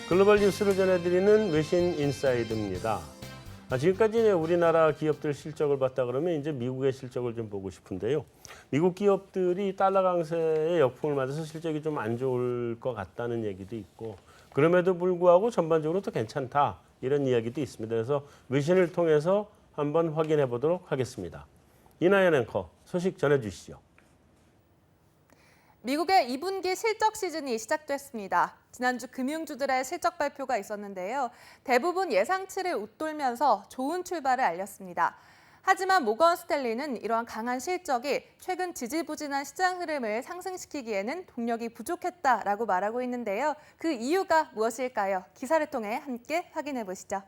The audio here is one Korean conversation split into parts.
글로벌 뉴스를 전해드리는 외신 인사이드입니다. 지금까지 우리나라 기업들 실적을 봤다 그러면 이제 미국의 실적을 좀 보고 싶은데요. 미국 기업들이 달러 강세의 역풍을 맞아서 실적이 좀 안 좋을 것 같다는 얘기도 있고, 그럼에도 불구하고 전반적으로 또 괜찮다 이런 이야기도 있습니다. 그래서 외신을 통해서 한번 확인해 보도록 하겠습니다. 이나연 앵커 소식 전해주시죠. 미국의 2분기 실적 시즌이 시작됐습니다. 지난주 금융주들의 실적 발표가 있었는데요. 대부분 예상치를 웃돌면서 좋은 출발을 알렸습니다. 하지만 모건 스탠리는 이러한 강한 실적이 최근 지지부진한 시장 흐름을 상승시키기에는 동력이 부족했다라고 말하고 있는데요. 그 이유가 무엇일까요? 기사를 통해 함께 확인해 보시죠.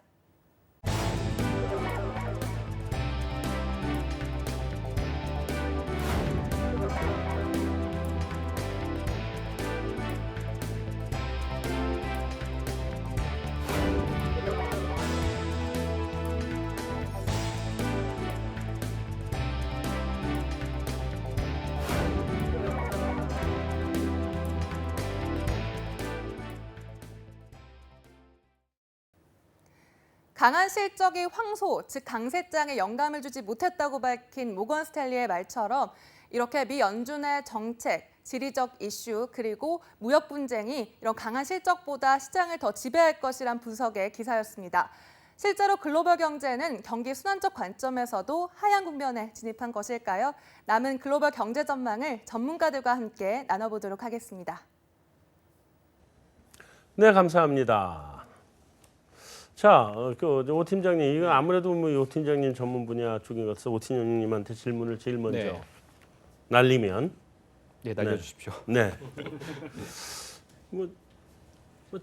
강한 실적이 황소, 즉 강세장에 영감을 주지 못했다고 밝힌 모건 스탠리의 말처럼 이렇게 미 연준의 정책, 지리적 이슈, 그리고 무역 분쟁이 이런 강한 실적보다 시장을 더 지배할 것이란 분석의 기사였습니다. 실제로 글로벌 경제는 경기 순환적 관점에서도 하향 국면에 진입한 것일까요? 남은 글로벌 경제 전망을 전문가들과 함께 나눠보도록 하겠습니다. 네, 감사합니다. 자, 오 팀장님, 이거 아무래도 오 팀장님 전문 분야 쪽인 것 같아서 오 팀장님한테 질문을 제일 먼저 날리면. 네, 날려주십시오. 네.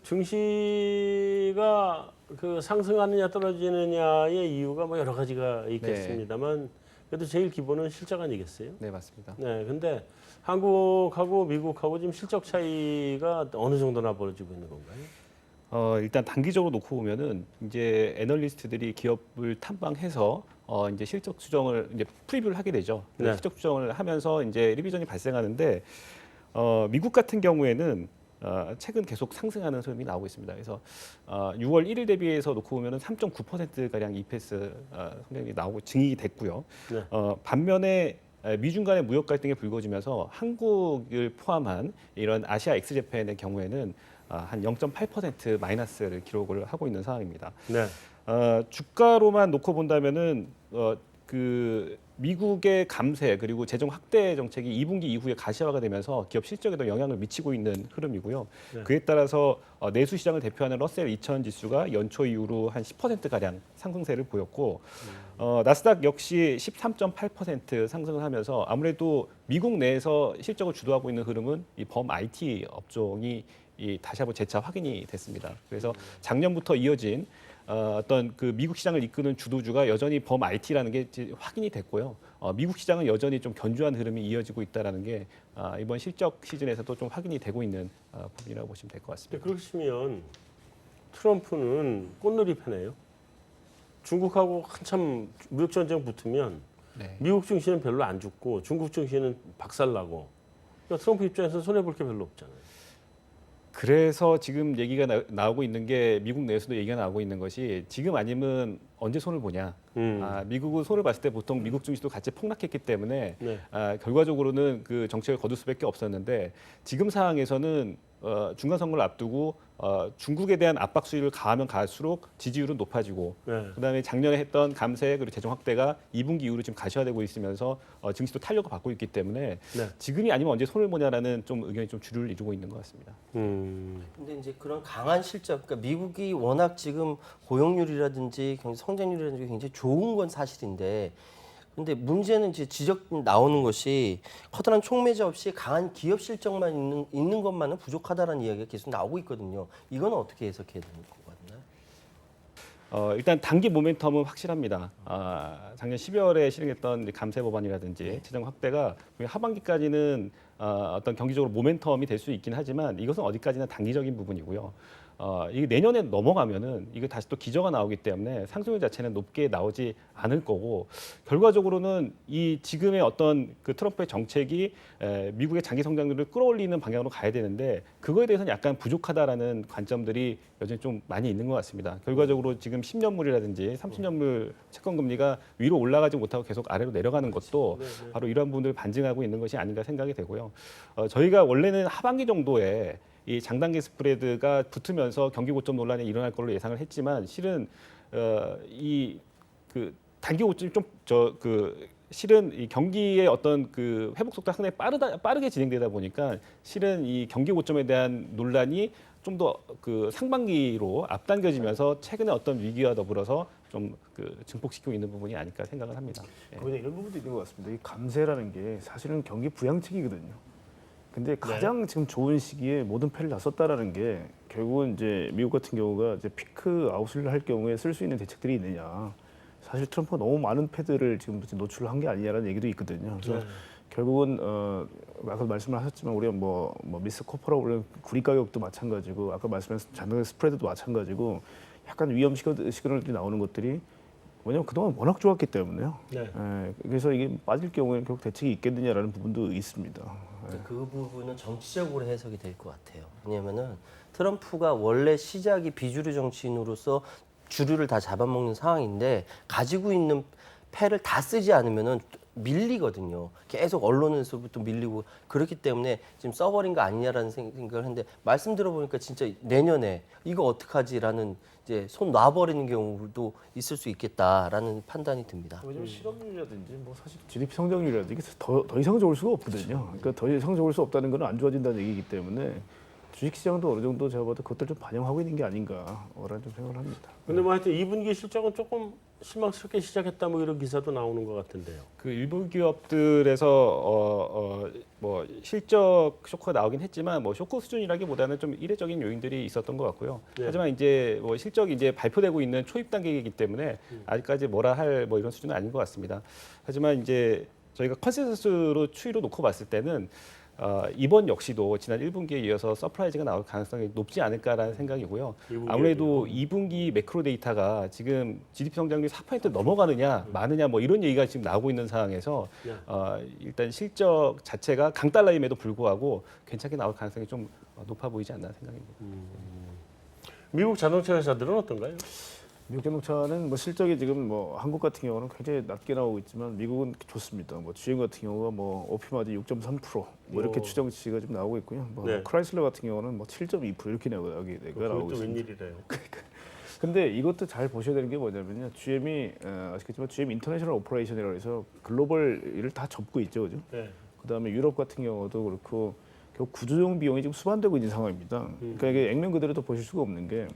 증시가 상승하느냐 떨어지느냐의 이유가 여러 가지가 있겠습니다만 그래도 제일 기본은 실적 아니겠어요? 네, 맞습니다. 네, 근데 한국하고 미국하고 지금 실적 차이가 어느 정도나 벌어지고 있는 건가요? 일단 단기적으로 놓고 보면은 이제 애널리스트들이 기업을 탐방해서 이제 실적 추정을 이제 프리뷰를 하게 되죠. 네. 실적 추정을 하면서 이제 리비전이 발생하는데 미국 같은 경우에는 최근 계속 상승하는 흐름이 나오고 있습니다. 그래서 6월 1일 대비해서 놓고 보면은 3.9% 가량 EPS 성장이 나오고 증액이 됐고요. 네. 반면에 미중 간의 무역 갈등이 불거지면서 한국을 포함한 이런 아시아 엑스제팬의 경우에는 한 0.8% 마이너스를 기록을 하고 있는 상황입니다. 네. 주가로만 놓고 본다면은 그 미국의 감세 그리고 재정 확대 정책이 2분기 이후에 가시화가 되면서 기업 실적에도 영향을 미치고 있는 흐름이고요. 네. 그에 따라서 내수 시장을 대표하는 러셀 2000 지수가 연초 이후로 한 10% 가량 상승세를 보였고 나스닥 역시 13.8% 상승을 하면서 아무래도 미국 내에서 실적을 주도하고 있는 흐름은 이 범 IT 업종이 다시 한번 재차 확인이 됐습니다. 그래서 작년부터 이어진 어떤 그 미국 시장을 이끄는 주도주가 여전히 범 IT라는 게 확인이 됐고요. 미국 시장은 여전히 좀 견조한 흐름이 이어지고 있다라는 게 이번 실적 시즌에서도 좀 확인이 되고 있는 부분이라고 보시면 될 것 같습니다. 그러시면 트럼프는 꽃놀이 패네요. 중국하고 한참 무역 전쟁 붙으면 네. 미국 증시는 별로 안 죽고 중국 증시는 박살나고, 그러니까 트럼프 입장에서 손해 볼 게 별로 없잖아요. 그래서 지금 얘기가 나오고 있는 게 미국 내에서도 얘기가 나오고 있는 것이 지금 아니면 언제 손을 보냐. 미국은 손을 봤을 때 보통 미국 증시도 같이 폭락했기 때문에 네. 결과적으로는 그 정책을 거둘 수밖에 없었는데 지금 상황에서는 중간 선거를 앞두고 중국에 대한 압박 수위를 가하면 가할수록 지지율은 높아지고 네. 그다음에 작년에 했던 감세 그리고 재정 확대가 2분기 이후로 지금 가시화되고 있으면서 증시도 탄력을 받고 있기 때문에 네. 지금이 아니면 언제 손을 보냐라는 좀 의견이 좀 주류를 이루고 있는 것 같습니다. 근데 이제 그런 강한 실적, 그러니까 미국이 워낙 지금 고용률이라든지 경제 성장률이라든지 굉장히 좋은 건 사실인데, 근데 문제는 이제 지적 나오는 것이 커다란 촉매제 없이 강한 기업 실적만 있는 것만은 부족하다라는 이야기가 계속 나오고 있거든요. 이건 어떻게 해석해야 되는 것 같나요? 일단 단기 모멘텀은 확실합니다. 작년 12월에 실행했던 감세 법안이라든지 재정 확대가 하반기까지는 어떤 경기적으로 모멘텀이 될 수 있긴 하지만 이것은 어디까지나 단기적인 부분이고요. 이게 내년에 넘어가면은 이거 다시 또 기저가 나오기 때문에 상승률 자체는 높게 나오지 않을 거고 결과적으로는 이 지금의 어떤 그 트럼프의 정책이 미국의 장기 성장률을 끌어올리는 방향으로 가야 되는데 그거에 대해서는 약간 부족하다라는 관점들이 여전히 좀 많이 있는 것 같습니다. 결과적으로 지금 10년물이라든지 30년물 채권 금리가 위로 올라가지 못하고 계속 아래로 내려가는 것도 바로 이러한 부분들을 반증하고 있는 것이 아닌가 생각이 되고요. 저희가 원래는 하반기 정도에 이 장단기 스프레드가 붙으면서 경기 고점 논란이 일어날 걸로 예상을 했지만 실은 이 그 단기 고점이 실은 이 경기의 어떤 그 회복 속도가 상당히 빠르게 진행되다 보니까 실은 이 경기 고점에 대한 논란이 좀 더 그 상반기로 앞당겨지면서 최근에 어떤 위기와 더불어서 좀 그 증폭시키고 있는 부분이 아닐까 생각을 합니다. 예. 거기다 이런 부분도 있는 것 같습니다. 이 감세라는 게 사실은 경기 부양책이거든요. 근데 가장 지금 좋은 시기에 모든 패를 다 썼다라는 게 결국은 이제 미국 같은 경우가 이제 피크 아웃을 할 경우에 쓸 수 있는 대책들이 있느냐. 사실 트럼프가 너무 많은 패드를 지금 노출을 한 게 아니냐라는 얘기도 있거든요. 그래서 결국은 아까 말씀을 하셨지만 우리가 뭐 미스 코퍼라고 부르는 구리 가격도 마찬가지고 아까 말씀하신 장단기 스프레드도 마찬가지고 약간 위험 시그널들이 나오는 것들이 왜냐하면 그동안 워낙 좋았기 때문에요. 네. 그래서 이게 빠질 경우에는 결국 대책이 있겠느냐라는 부분도 있습니다. 그 부분은 정치적으로 해석이 될 것 같아요. 왜냐하면은 트럼프가 원래 시작이 비주류 정치인으로서 주류를 다 잡아먹는 상황인데 가지고 있는 패를 다 쓰지 않으면은 밀리거든요. 계속 언론에서부터 밀리고 그렇기 때문에 지금 써버린 거 아니냐라는 생각을 했는데 말씀 들어보니까 진짜 내년에 이거 어떡하지라는 이제 손 놔버리는 경우도 있을 수 있겠다라는 판단이 듭니다. 왜냐면 실업률이라든지 뭐 사실 GDP 성장률이라든지 이게 더 이상 좋을 수가 없거든요. 그러니까 더 이상 좋을 수 없다는 건 안 좋아진다는 얘기이기 때문에 주식시장도 어느 정도 제가 봐도 그것들 좀 반영하고 있는 게 아닌가라는 좀 생각을 합니다. 근데 뭐 하여튼 2분기 실적은 조금 실망스럽게 시작했다 뭐 이런 기사도 나오는 것 같은데요. 그 일부 기업들에서 뭐 실적 쇼크가 나오긴 했지만 뭐 쇼크 수준이라기보다는 좀 이례적인 요인들이 있었던 것 같고요. 네. 하지만 이제 뭐 실적이 이제 발표되고 있는 초입 단계이기 때문에 아직까지 뭐라 할 뭐 이런 수준은 아닌 것 같습니다. 하지만 이제 저희가 컨센서스로 추이로 놓고 봤을 때는 이번 역시도 지난 1분기에 이어서 서프라이즈가 나올 가능성이 높지 않을까라는 생각이고요. 아무래도 2분기 매크로 데이터가 지금 GDP 성장률이 4% 넘어가느냐 마느냐 뭐 이런 얘기가 지금 나오고 있는 상황에서 일단 실적 자체가 강달러임에도 불구하고 괜찮게 나올 가능성이 좀 높아 보이지 않나 생각입니다. 미국 자동차 회사들은 어떤가요? 미국 자동차는 뭐 실적이 지금 뭐 한국 같은 경우는 굉장히 낮게 나오고 있지만 미국은 좋습니다. 뭐 GM 같은 경우가 뭐 OP 마진 6.3% 뭐 이렇게 추정치가 좀 나오고 있고요. 뭐 네. 크라이슬러 같은 경우는 뭐 7.2% 이렇게 나오고 그것도 있습니다. 웬일이래요. 근데 이것도 잘 보셔야 되는 게 뭐냐면요. GM이 아시겠지만 GM 인터내셔널 오퍼레이션이라고 해서 글로벌 일을 다 접고 있죠, 그죠? 네. 그다음에 유럽 같은 경우도 그렇고 결국 구조조정 비용이 지금 수반되고 있는 상황입니다. 그러니까 이게 액면 그대로 또 보실 수가 없는 게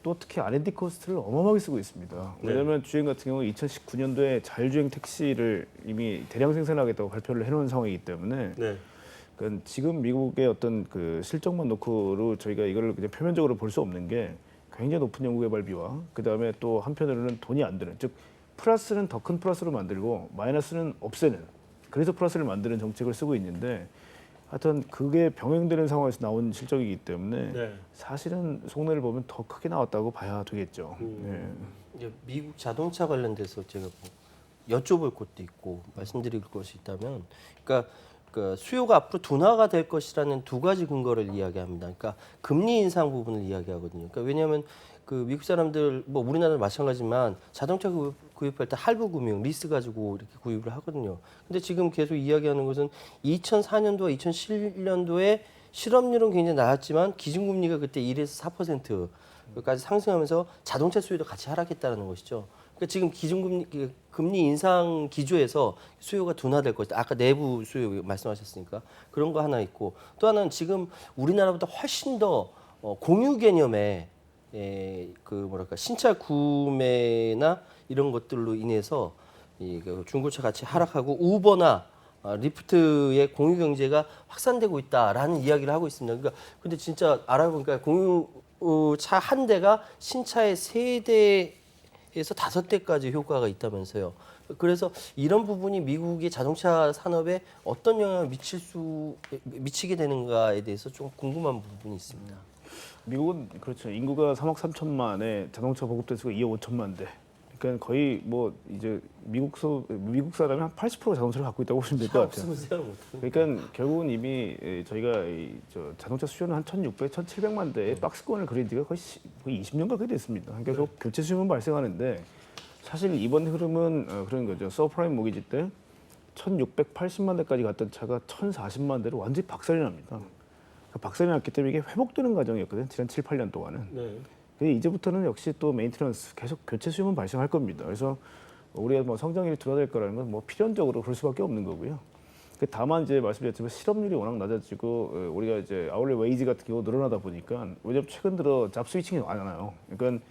또 특히 R&D 코스트를 어마어마하게 쓰고 있습니다. 왜냐하면 GM 같은 경우 2019년도에 자율주행 택시를 이미 대량 생산하겠다고 발표를 해놓은 상황이기 때문에 네. 그러니까 지금 미국의 어떤 그 실적만 놓고로 저희가 이걸 그냥 표면적으로 볼 수 없는 게 굉장히 높은 연구개발비와 그 다음에 또 한편으로는 돈이 안 드는 즉 플러스는 더 큰 플러스로 만들고 마이너스는 없애는 그래서 플러스를 만드는 정책을 쓰고 있는데 하여튼 그게 병행되는 상황에서 나온 실적이기 때문에 네. 사실은 속내를 보면 더 크게 나왔다고 봐야 되겠죠. 네. 이제 미국 자동차 관련돼서 제가 뭐 여쭤볼 것도 있고 말씀드릴 것이 있다면, 그러니까 수요가 앞으로 둔화가 될 것이라는 두 가지 근거를 이야기합니다. 그러니까 금리 인상 부분을 이야기하거든요. 그러니까 왜냐하면 그 미국 사람들 뭐 우리나라도 마찬가지지만 자동차 구입할 때 할부 금융 리스 가지고 이렇게 구입을 하거든요. 근데 지금 계속 이야기하는 것은 2004년도와 2007년도에 실업률은 굉장히 낮았지만 기준금리가 그때 1에서 4%까지 상승하면서 자동차 수요도 같이 하락했다는 것이죠. 그러니까 지금 금리 인상 기조에서 수요가 둔화될 것이다. 아까 내부 수요 말씀하셨으니까 그런 거 하나 있고, 또 하나는 지금 우리나라보다 훨씬 더 공유 개념의 신차 구매나 이런 것들로 인해서 그 중고차 같이 하락하고 우버나 리프트의 공유 경제가 확산되고 있다라는 이야기를 하고 있습니다. 그러니까 근데 진짜 알아보니까 공유차 한 대가 신차의 3대에서 5대까지 효과가 있다면서요. 그래서 이런 부분이 미국의 자동차 산업에 어떤 영향을 미치게 되는가에 대해서 좀 궁금한 부분이 있습니다. 미국은 그렇죠. 인구가 3억 3천만에 자동차 보급 대수가 2억 5천만 대. 그러니까 거의 뭐 이제 미국 사람이 한 80% 자동차를 갖고 있다고 보시면 될 것 같아요. 없으면 생각 못 해요. 그러니까 결국은 이미 저희가 저 자동차 수요는 한 1,600, 1,700만 대의 박스권을 그린 지가 거의 20년 가까이 됐습니다. 계속 교체 수요는 발생하는데 사실 이번 흐름은 그런 거죠. 서프라임 모기지 때 1,680만 대까지 갔던 차가 1,040만 대로 완전히 박살이 납니다. 박살이 났기 때문에 이게 회복되는 과정이었거든요. 지난 7, 8년 동안은. 네. 근데 이제부터는 역시 또 메인테넌스 계속 교체 수요는 발생할 겁니다. 그래서 우리가 뭐 성장률이 줄어들 거라는 건 뭐 필연적으로 그럴 수밖에 없는 거고요. 다만 이제 말씀드렸지만 실업률이 워낙 낮아지고 우리가 이제 아울렛 웨이지 같은 경우 늘어나다 보니까 왜냐면 최근 들어 잡 스위칭이 많아요. 그러니까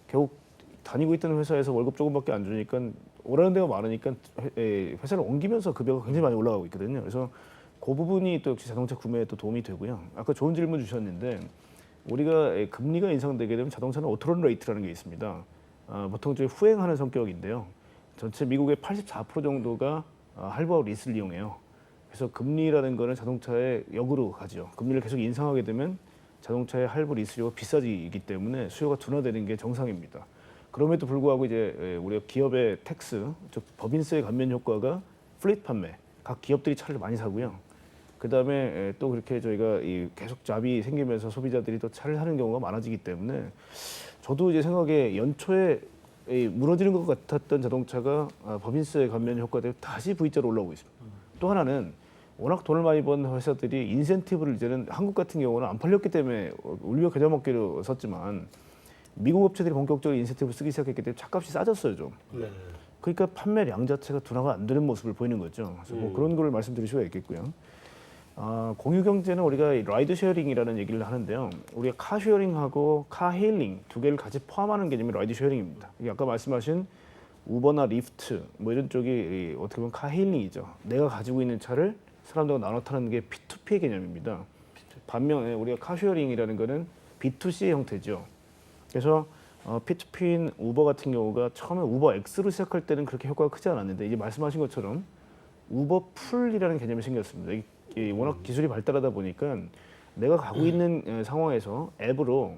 결국 다니고 있던 회사에서 월급 조금밖에 안 주니까 오라는 데가 많으니까 회사를 옮기면서 급여가 굉장히 많이 올라가고 있거든요. 그래서 그 부분이 또 역시 자동차 구매에 또 도움이 되고요. 아까 좋은 질문 주셨는데 우리가 금리가 인상되게 되면 자동차는 오토런 레이트라는 게 있습니다. 보통 저희 후행하는 성격인데요. 전체 미국의 84% 정도가 할부하고 리스를 이용해요. 그래서 금리라는 거는 자동차의 역으로 가죠. 금리를 계속 인상하게 되면 자동차의 할부 리스료가 비싸지기 때문에 수요가 둔화되는 게 정상입니다. 그럼에도 불구하고 이제 우리가 기업의 텍스, 즉 법인세 감면 효과가 플릿 판매, 각 기업들이 차를 많이 사고요. 그다음에 또 그렇게 저희가 계속 잡이 생기면서 소비자들이 또 차를 사는 경우가 많아지기 때문에 저도 이제 생각에 연초에 무너지는 것 같았던 자동차가 법인세 감면 효과 때문에 다시 V자로 올라오고 있습니다. 또 하나는 워낙 돈을 많이 번 회사들이 인센티브를 이제는 한국 같은 경우는 안 팔렸기 때문에 울며 겨자 먹기로 썼지만 미국 업체들이 본격적으로 인센티브를 쓰기 시작했기 때문에 차값이 싸졌어요 좀. 네. 그러니까 판매량 자체가 둔화가 안 되는 모습을 보이는 거죠. 그래서 뭐 그런 거를 말씀드릴 수가 있겠고요. 공유 경제는 우리가 라이드 쉐어링이라는 얘기를 하는데요. 우리가 카 쉐어링하고 카 헤일링 두 개를 같이 포함하는 개념이 라이드 쉐어링입니다. 이게 아까 말씀하신 우버나 리프트 뭐 이런 쪽이 어떻게 보면 카 헤일링이죠. 내가 가지고 있는 차를 사람들과 나눠 타는 게 P2P의 개념입니다. 반면에 우리가 카 쉐어링이라는 거는 B2C의 형태죠. 그래서 P2P인 우버 같은 경우가 처음에 우버 X로 시작할 때는 그렇게 효과가 크지 않았는데 이제 말씀하신 것처럼 우버 풀이라는 개념이 생겼습니다. 워낙 기술이 발달하다 보니까 내가 가고 있는 상황에서 앱으로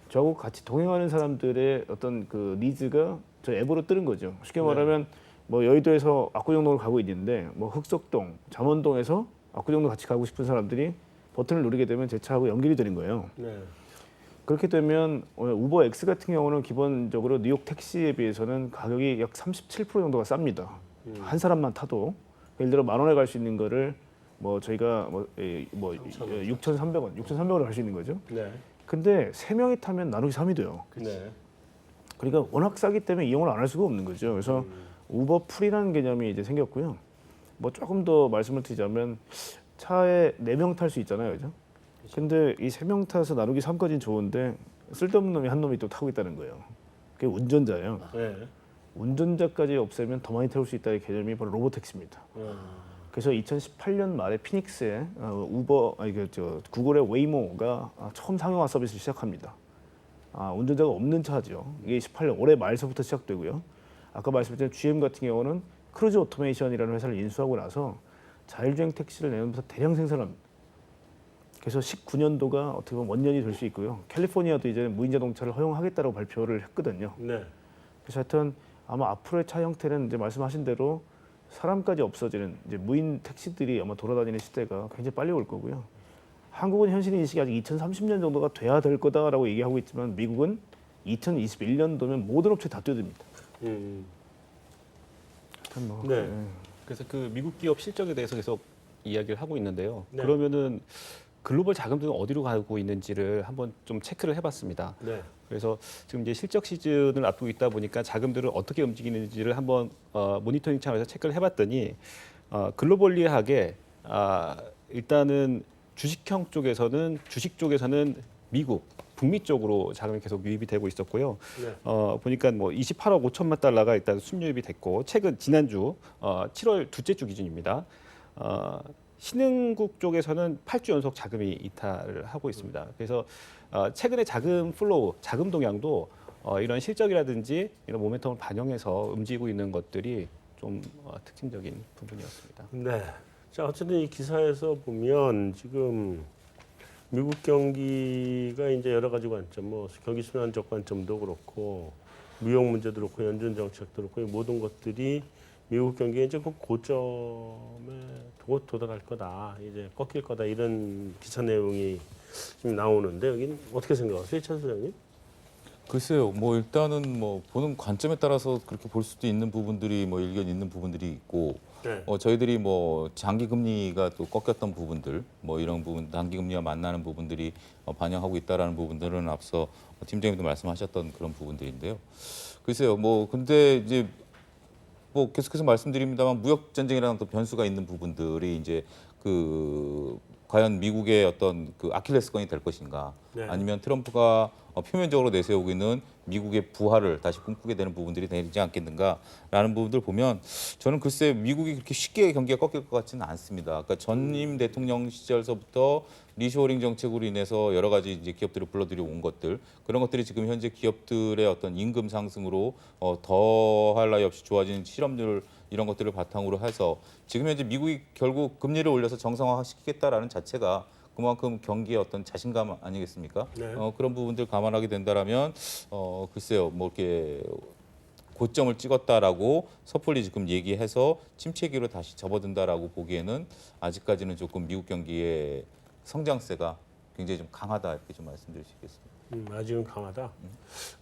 저하고 같이 동행하는 사람들의 어떤 그 니즈가 저 앱으로 뜨는 거죠. 쉽게 말하면 뭐 여의도에서 압구정동으로 가고 있는데 뭐 흑석동, 잠원동에서 압구정동 같이 가고 싶은 사람들이 버튼을 누르게 되면 제 차하고 연결이 되는 거예요. 네. 그렇게 되면 우버 X 같은 경우는 기본적으로 뉴욕 택시에 비해서는 가격이 약 37% 정도가 쌉니다. 한 사람만 타도 예를 들어 10,000원에 갈 수 있는 거를 뭐 저희가 6,300원, 6,300원에 갈 수 있는 거죠. 네. 근데 3명이 타면 나누기 3이 돼요. 네. 그러니까 워낙 싸기 때문에 이용을 안 할 수가 없는 거죠. 그래서 우버 풀이라는 개념이 이제 생겼고요. 뭐 조금 더 말씀을 드리자면 차에 4명 탈 수 있잖아요. 그죠? 근데 이 3명 타서 나누기 3까지는 좋은데 쓸데없는 놈이 한 놈이 또 타고 있다는 거예요. 그게 운전자예요. 네. 운전자까지 없애면 더 많이 태울 수 있다는 개념이 바로 로보택시입니다. 그래서 2018년 말에 피닉스에 구글의 웨이모가 처음 상용화 서비스를 시작합니다. 운전자가 없는 차죠. 이게 18년 올해 말서부터 시작되고요. 아까 말씀드린 GM 같은 경우는 크루즈 오토메이션이라는 회사를 인수하고 나서 자율주행 택시를 내면서 대량 생산합니다. 그래서 19년도가 어떻게 보면 원년이 될 수 있고요. 캘리포니아도 이제 무인 자동차를 허용하겠다고 발표를 했거든요. 네. 그래서 하여튼 아마 앞으로의 차 형태는 이제 말씀하신 대로 사람까지 없어지는 이제 무인 택시들이 아마 돌아다니는 시대가 굉장히 빨리 올 거고요. 한국은 현실 인식이 아직 2030년 정도가 돼야 될 거다라고 얘기하고 있지만 미국은 2021년도면 모든 업체 다 뛰어듭니다. 하여튼 뭐, 네. 그래서 그 미국 기업 실적에 대해서 계속 이야기를 하고 있는데요. 네. 그러면은 글로벌 자금들은 어디로 가고 있는지를 한번 좀 체크를 해봤습니다. 네. 그래서 지금 이제 실적 시즌을 앞두고 있다 보니까 자금들을 어떻게 움직이는지를 한번 모니터링 차원에서 체크를 해봤더니 글로벌리하게 일단은 주식형 쪽에서는 주식 쪽에서는 미국 북미 쪽으로 자금이 계속 유입이 되고 있었고요. 네. 보니까 뭐 28억 5천만 달러가 일단 순유입이 됐고 최근 지난주 7월 둘째 주 기준입니다. 신흥국 쪽에서는 8주 연속 자금이 이탈을 하고 있습니다. 그래서 최근에 자금 플로우, 자금 동향도 이런 실적이라든지 이런 모멘텀을 반영해서 움직이고 있는 것들이 좀 특징적인 부분이었습니다. 네. 자, 어쨌든 이 기사에서 보면 지금 미국 경기가 이제 여러 가지 관점, 뭐 경기 순환적 관점도 그렇고 무역 문제도 그렇고 연준 정책도 그렇고 이 모든 것들이 미국 경기에 이제 그 고점에 도달할 거다, 이제 꺾일 거다 이런 기사 내용이 지금 나오는데 여기는 어떻게 생각하세요, 차 소장님? 글쎄요, 뭐 일단은 뭐 보는 관점에 따라서 그렇게 볼 수도 있는 부분들이 뭐 일견 있는 부분들이 있고, 네. 저희들이 뭐 장기 금리가 또 꺾였던 부분들, 뭐 이런 부분, 단기 금리와 만나는 부분들이 반영하고 있다라는 부분들은 앞서 팀장님도 말씀하셨던 그런 부분들인데요. 글쎄요, 뭐 근데 이제 뭐 계속해서 말씀드립니다만 무역 전쟁이라는 또 변수가 있는 부분들이 이제 그 과연 미국의 어떤 그 아킬레스건이 될 것인가, 네. 아니면 트럼프가 표면적으로 내세우고 있는 미국의 부활을 다시 꿈꾸게 되는 부분들이 되지 않겠는가라는 부분들 보면 저는 글쎄 미국이 그렇게 쉽게 경기가 꺾일 것 같지는 않습니다. 그러니까 전임 대통령 시절서부터 리쇼어링 정책으로 인해서 여러 가지 이제 기업들을 불러들여 온 것들, 그런 것들이 지금 현재 기업들의 어떤 임금 상승으로 더할 나위 없이 좋아진 실업률 이런 것들을 바탕으로 해서 지금 현재 미국이 결국 금리를 올려서 정상화시키겠다라는 자체가 그만큼 경기의 어떤 자신감 아니겠습니까? 네. 그런 부분들 감안하게 된다라면 글쎄요, 뭐 이렇게 고점을 찍었다라고 섣불리 지금 얘기해서 침체기로 다시 접어든다라고 보기에는 아직까지는 조금 미국 경기의 성장세가 굉장히 좀 강하다 이렇게 좀 말씀드릴 수 있겠습니다. 아직은 강하다.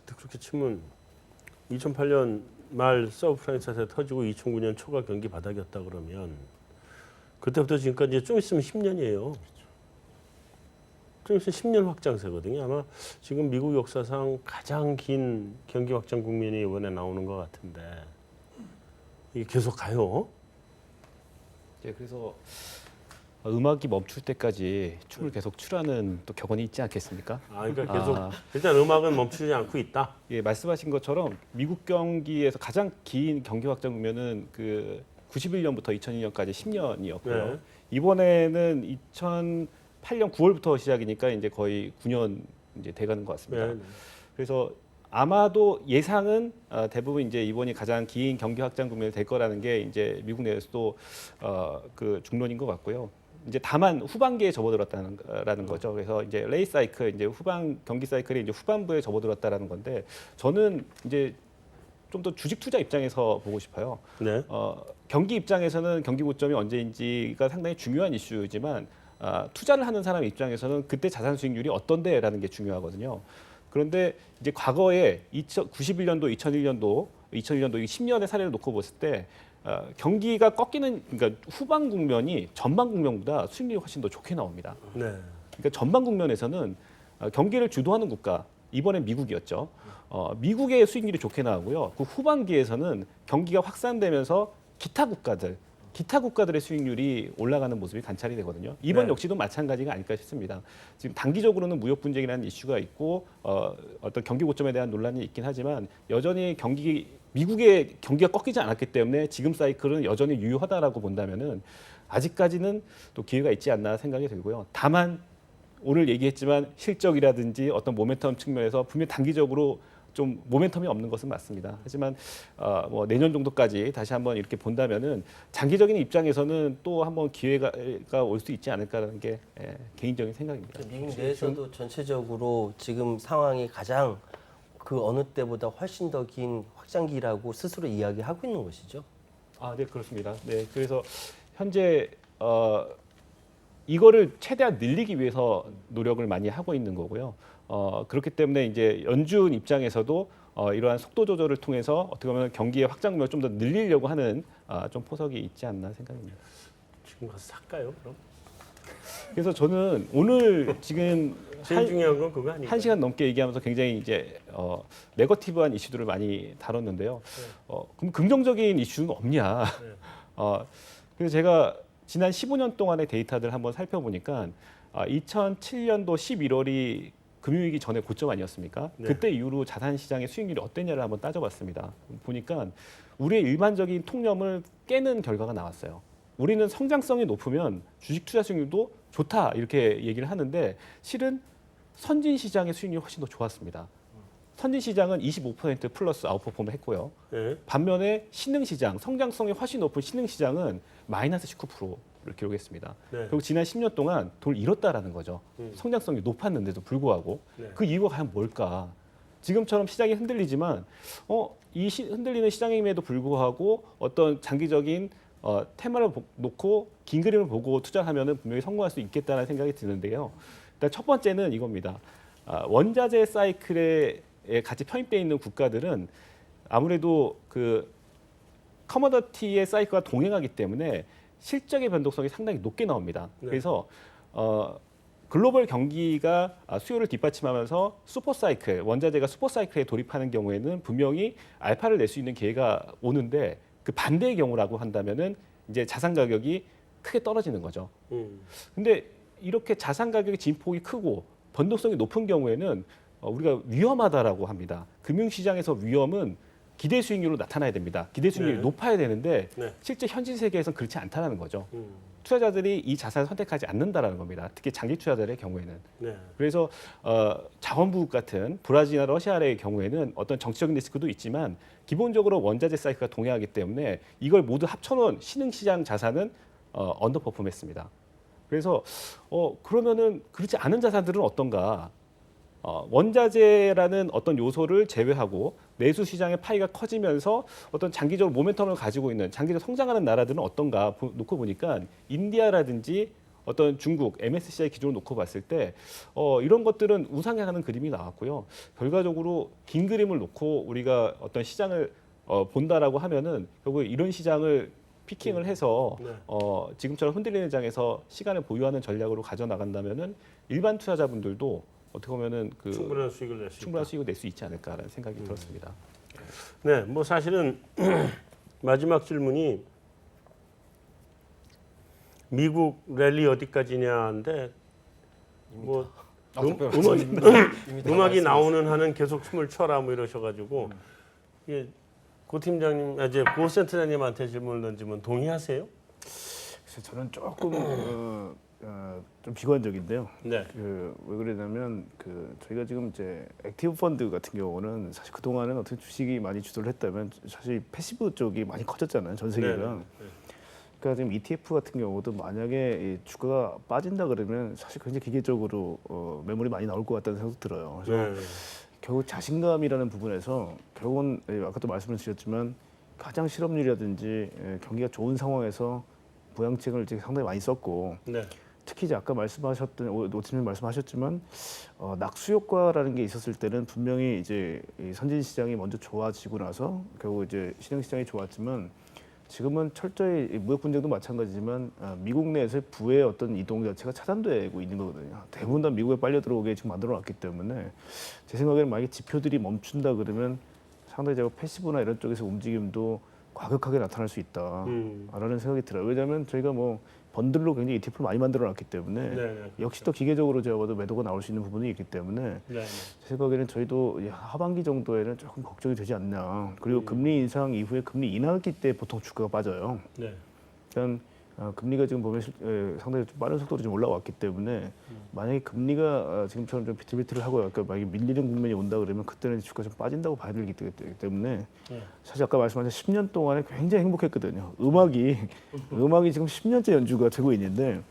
근데 그렇게 치면 2008년 말 서브프라임 사태 터지고 2009년 초가 경기 바닥이었다 그러면 그때부터 지금까지 좀 있으면 10년이에요. 좀 있으면 10년 확장세거든요. 아마 지금 미국 역사상 가장 긴 경기 확장 국면이 이번에 나오는 것 같은데 이게 계속 가요? 예, 그래서 음악이 멈출 때까지 춤을 계속 추라는 또 격언이 있지 않겠습니까? 그러니까 계속 일단 음악은 멈추지 않고 있다. 예, 말씀하신 것처럼 미국 경기에서 가장 긴 경기 확장 국면은 그 91년부터 2002년까지 10년이었고요. 네. 이번에는 2008년 9월부터 시작이니까 이제 거의 9년 이제 돼가는 것 같습니다. 네. 그래서 아마도 예상은 대부분 이제 이번이 가장 긴 경기 확장 국면이 될 거라는 게 이제 미국 내에서도 그 중론인 것 같고요. 이제 다만 후반기에 접어들었다는 거죠. 그래서 이제 레이 사이클, 이제 후반 경기 사이클이 이제 후반부에 접어들었다라는 건데 저는 이제 좀 더 주식 투자 입장에서 보고 싶어요. 네. 경기 입장에서는 경기 고점이 언제인지가 상당히 중요한 이슈지만 투자를 하는 사람 입장에서는 그때 자산 수익률이 어떤데라는 게 중요하거든요. 그런데 이제 과거에 91년도, 2001년도 이 10년의 사례를 놓고 봤을 때 경기가 꺾이는, 그러니까 후반 국면이 전반 국면보다 수익률이 훨씬 더 좋게 나옵니다. 네. 그러니까 전반 국면에서는 경기를 주도하는 국가, 이번엔 미국이었죠. 미국의 수익률이 좋게 나오고요. 그 후반기에서는 경기가 확산되면서 기타 국가들의 수익률이 올라가는 모습이 관찰이 되거든요. 이번 네. 역시도 마찬가지가 아닐까 싶습니다. 지금 단기적으로는 무역 분쟁이라는 이슈가 있고 어떤 경기 고점에 대한 논란이 있긴 하지만 여전히 미국의 경기가 꺾이지 않았기 때문에 지금 사이클은 여전히 유효하다라고 본다면은 아직까지는 또 기회가 있지 않나 생각이 들고요. 다만 오늘 얘기했지만 실적이라든지 어떤 모멘텀 측면에서 분명 단기적으로 좀 모멘텀이 없는 것은 맞습니다. 하지만 뭐 내년 정도까지 다시 한번 이렇게 본다면은 장기적인 입장에서는 또 한번 기회가 올 수 있지 않을까라는 게 개인적인 생각입니다. 미국 내에서도 전체적으로 지금 상황이 가장 그 어느 때보다 훨씬 더 긴 확장기라고 스스로 이야기하고 있는 것이죠. 네, 그렇습니다. 네, 그래서 현재 이거를 최대한 늘리기 위해서 노력을 많이 하고 있는 거고요. 그렇기 때문에 이제 연준 입장에서도 이러한 속도 조절을 통해서 어떻게 보면 경기의 확장률을 좀 더 늘리려고 하는 좀 포석이 있지 않나 생각입니다. 지금 가서 살까요? 그럼? 그래서 저는 오늘 지금 제일 중요한 건 그거 아니에요? 1시간 넘게 얘기하면서 굉장히 이제 네거티브한 이슈들을 많이 다뤘는데요. 그럼 긍정적인 이슈는 없냐? 그래서 제가 지난 15년 동안의 데이터들을 한번 살펴보니까 2007년도 11월이 금융위기 전에 고점 아니었습니까? 네. 그때 이후로 자산시장의 수익률이 어땠냐를 한번 따져봤습니다. 보니까 우리의 일반적인 통념을 깨는 결과가 나왔어요. 우리는 성장성이 높으면 주식 투자 수익률도 좋다 이렇게 얘기를 하는데 실은 선진 시장의 수익률이 훨씬 더 좋았습니다. 선진 시장은 25% 플러스 아웃퍼폼을 했고요. 네. 반면에 신흥 시장, 성장성이 훨씬 높은 신흥 시장은 마이너스 19%. 기록했습니다. 네. 결국 지난 10년 동안 돈을 잃었다라는 거죠. 성장성이 높았는데도 불구하고 네. 그 이유가 과연 뭘까? 지금처럼 시장이 흔들리지만 이 흔들리는 시장임에도 불구하고 어떤 장기적인 테마를 놓고 긴 그림을 보고 투자하면은 분명히 성공할 수 있겠다는 생각이 드는데요. 일단 첫 번째는 이겁니다. 원자재 사이클에 같이 편입되어 있는 국가들은 아무래도 그 커머더티의 사이클과 동행하기 때문에 실적의 변동성이 상당히 높게 나옵니다. 네. 그래서 글로벌 경기가 수요를 뒷받침하면서 슈퍼사이클, 원자재가 슈퍼사이클에 돌입하는 경우에는 분명히 알파를 낼 수 있는 기회가 오는데 그 반대의 경우라고 한다면은 이제 자산 가격이 크게 떨어지는 거죠. 근데 이렇게 자산 가격의 진폭이 크고 변동성이 높은 경우에는 우리가 위험하다라고 합니다. 금융시장에서 위험은 기대 수익률로 나타나야 됩니다. 기대 수익률이 네. 높아야 되는데 네. 실제 현실 세계에서는 그렇지 않다는 거죠. 투자자들이 이 자산을 선택하지 않는다라는 겁니다. 특히 장기 투자자들의 경우에는. 네. 그래서 자원부국 같은 브라질이나 러시아의 경우에는 어떤 정치적인 리스크도 있지만 기본적으로 원자재 사이클과 동행하기 때문에 이걸 모두 합쳐놓은 신흥시장 자산은 언더퍼폼했습니다. 그래서 그러면은 그렇지 않은 자산들은 어떤가? 원자재라는 어떤 요소를 제외하고 내수 시장의 파이가 커지면서 어떤 장기적으로 모멘텀을 가지고 있는 장기적으로 성장하는 나라들은 어떤가 놓고 보니까 인디아라든지 어떤 중국, MSCI 기준으로 놓고 봤을 때 이런 것들은 우상향하는 그림이 나왔고요. 결과적으로 긴 그림을 놓고 우리가 어떤 시장을 본다라고 하면은 결국 이런 시장을 피킹을 해서 네. 지금처럼 흔들리는 장에서 시간을 보유하는 전략으로 가져 나간다면은 일반 투자자분들도 어떻게 보면은 그 충분한 수익을 낼 수 있다. 충분한 수익을 낼 수 있지 않을까라는 생각이 들었습니다. 네, 뭐 사실은 마지막 질문이 미국 랠리 어디까지냐인데 뭐 음악이 나오는 한은 계속 춤을 춰라 뭐 이러셔가지고 이게 고 팀장님, 이제 고 센터장님한테 질문을 던지면 동의하세요? 그래서 저는 조금 좀 비관적인데요. 네. 왜 그러냐면 저희가 지금 이제 액티브 펀드 같은 경우는 사실 그 동안은 어떻게 주식이 많이 주도를 했다면 사실 패시브 쪽이 많이 커졌잖아요, 전 세계가. 네. 그러니까 지금 ETF 같은 경우도 만약에 이 주가가 빠진다 그러면 사실 굉장히 기계적으로 매물이 많이 나올 것 같다는 생각도 들어요. 그래서 네. 결국 자신감이라는 부분에서 결국은 아까도 말씀을 주셨지만 가장 실업률이라든지 경기가 좋은 상황에서 부양책을 이제 상당히 많이 썼고 네. 특히 이제 아까 말씀하셨던 노팀님 말씀하셨지만 낙수 효과라는 게 있었을 때는 분명히 이제 이 선진 시장이 먼저 좋아지고 나서 결국 이제 신흥 시장이 좋았지만 지금은 철저히 무역 분쟁도 마찬가지지만 미국 내에서의 부의 어떤 이동 자체가 차단되고 있는 거거든요. 대부분 다 미국에 빨려 들어오게 지금 만들어놨기 때문에 제 생각에는 만약에 지표들이 멈춘다 그러면 상당히 제가 패시브나 이런 쪽에서 움직임도 과격하게 나타날 수 있다라는 생각이 들어요. 왜냐하면 저희가 뭐 번들로 굉장히 ETF를 많이 만들어놨기 때문에 네. 역시 또 기계적으로 제가 봐도 매도가 나올 수 있는 부분이 있기 때문에 네. 제 생각에는 저희도 하반기 정도에는 조금 걱정이 되지 않나. 그리고 금리 인상 이후에 금리 인하기 때 보통 주가가 빠져요. 네. 그러니까 금리가 지금 보면 상당히 좀 빠른 속도로 좀 올라왔기 때문에 만약에 금리가 지금처럼 좀 비틀비틀을 하고 약간 만약에 밀리는 국면이 온다 그러면 그때는 주가 좀 빠진다고 봐야 되기 때문에 사실 아까 말씀하신 10년 동안에 굉장히 행복했거든요. 음악이 지금 10년째 연주가 되고 있는데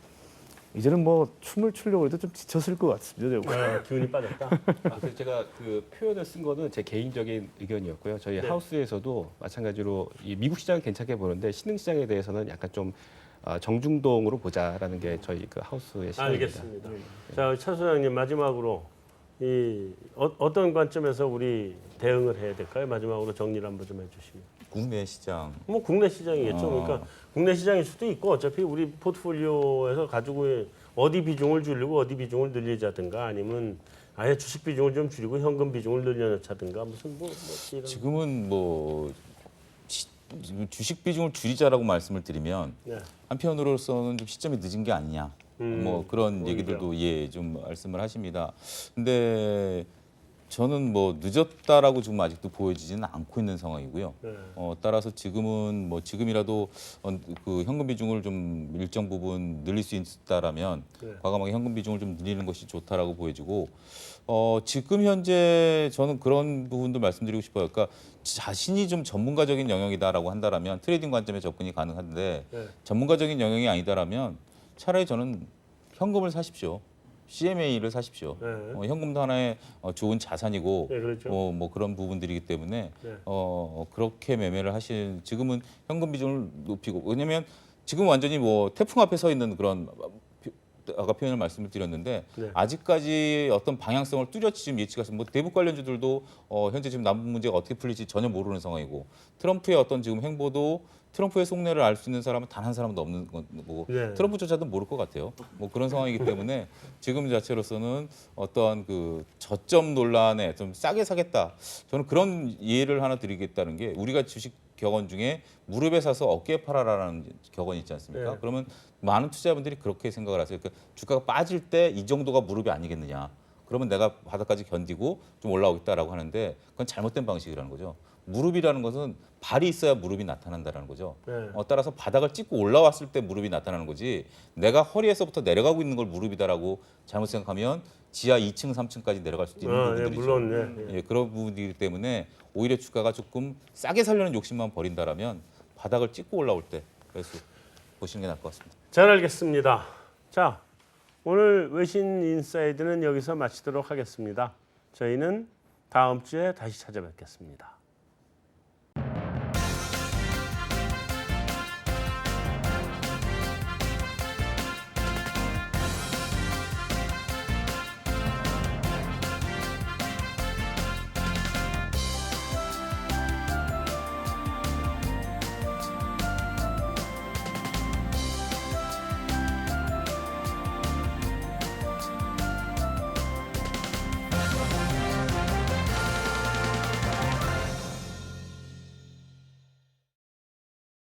이제는 뭐 춤을 추려고 해도 좀 지쳤을 것 같습니다. 네, 기운이 빠졌다. 그래서 제가 그 표현을 쓴 거는 제 개인적인 의견이었고요. 저희 네. 하우스에서도 마찬가지로 이 미국 시장을 괜찮게 보는데 신흥 시장에 대해서는 약간 좀 정중동으로 보자라는 게 저희 그 하우스의 시각입니다. 알겠습니다. 자, 차 소장님 마지막으로 어떤 관점에서 우리 대응을 해야 될까요? 마지막으로 정리를 한번 좀 해주시면. 국내 시장 뭐 국내 시장이겠죠. 그러니까 국내 시장일 수도 있고 어차피 우리 포트폴리오에서 가지고 어디 비중을 줄이고 어디 비중을 늘리자든가 아니면 아예 주식 비중을 좀 줄이고 현금 비중을 늘려놓자든가 무슨 뭐 이런. 지금은 뭐 주식 비중을 줄이자라고 말씀을 드리면 네. 한편으로서는 좀 시점이 늦은 게 아니냐. 뭐 그런 오히려. 얘기들도 좀 말씀을 하십니다. 근데 저는 뭐 늦었다라고 지금 아직도 보여지지는 않고 있는 상황이고요. 네. 따라서 지금은 뭐 지금이라도 그 현금 비중을 좀 일정 부분 늘릴 수 있다라면 네. 과감하게 현금 비중을 좀 늘리는 것이 좋다라고 보여지고 지금 현재 저는 그런 부분도 말씀드리고 싶어요. 그러니까 자신이 좀 전문가적인 영역이다라고 한다라면 트레이딩 관점에 접근이 가능한데 네. 전문가적인 영역이 아니다라면 차라리 저는 현금을 사십시오. CMA를 사십시오. 네. 현금도 하나의 좋은 자산이고 네, 그렇죠. 뭐 그런 부분들이기 때문에 네. 그렇게 매매를 하실 지금은 현금 비중을 높이고 왜냐하면 지금 완전히 뭐 태풍 앞에 서 있는 그런 아까 표현을 말씀을 드렸는데 네. 아직까지 어떤 방향성을 뚜렷이 지금 예측할 수 뭐 대북 관련주들도 현재 지금 남북 문제가 어떻게 풀릴지 전혀 모르는 상황이고 트럼프의 어떤 지금 행보도 트럼프의 속내를 알 수 있는 사람은 단 한 사람도 없는 거고 네. 트럼프조차도 모를 것 같아요. 뭐 그런 상황이기 때문에 지금 자체로서는 어떠한 그 저점 논란에 좀 싸게 사겠다. 저는 그런 이해를 하나 드리겠다는 게 우리가 주식 격언 중에 무릎에 사서 어깨에 팔아라라는 격언이 있지 않습니까? 네. 그러면 많은 투자자분들이 그렇게 생각을 하세요. 그러니까 주가가 빠질 때 이 정도가 무릎이 아니겠느냐. 그러면 내가 바닥까지 견디고 좀 올라오겠다라고 하는데 그건 잘못된 방식이라는 거죠. 무릎이라는 것은 발이 있어야 무릎이 나타난다는 거죠. 네. 따라서 바닥을 찍고 올라왔을 때 무릎이 나타나는 거지 내가 허리에서부터 내려가고 있는 걸 무릎이다라고 잘못 생각하면 지하 2층, 3층까지 내려갈 수도 있는 예, 부분들이죠. 물론 네. 예, 그런 부분이기 때문에 오히려 주가가 조금 싸게 살려는 욕심만 버린다라면 바닥을 찍고 올라올 때 그래서 보시는 게 나을 것 같습니다. 잘 알겠습니다. 자, 오늘 외신 인사이드는 여기서 마치도록 하겠습니다. 저희는 다음 주에 다시 찾아뵙겠습니다.